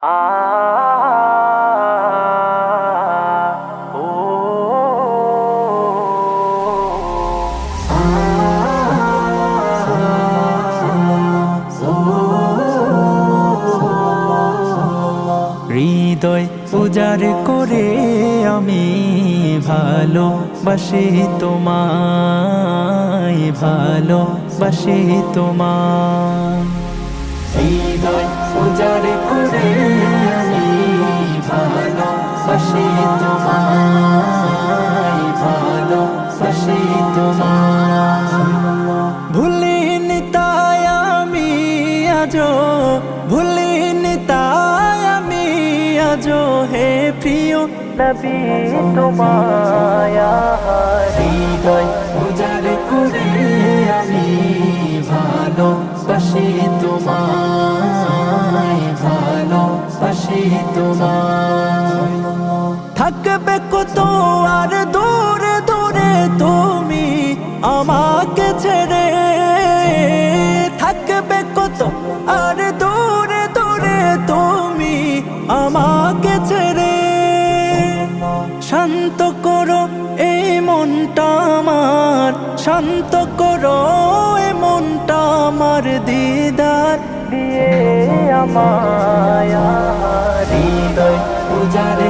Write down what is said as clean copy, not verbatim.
আ ও হৃদয় উজাড় করে আমি ভালোবাসি তোমায়, ভালোবাসি তোমায়। হৃদয় উজাড় করে আমি ভালোবাসি তোমায়, ভালোবাসি তোমায়। ভুলিনি তাই আমি আজো, ভুলিনি তাই আমি আজো হে প্রিয় নবী তোমায়। হৃদয় উজাড় করে আমি ভালোবাসি তোমায়, ভালোবাসি তোমায়। থাকবে কত আর দূরে দূরে তুমি আমাকে ছেড়ে, থাকবে কত আর দূরে দূরে তুমি আমাকে ছেড়ে। শান্ত করো এই মনটা আমার, শান্ত করো এই মনটা আমার, দিদার দিয়ে আমায়। হৃদয় উজাড়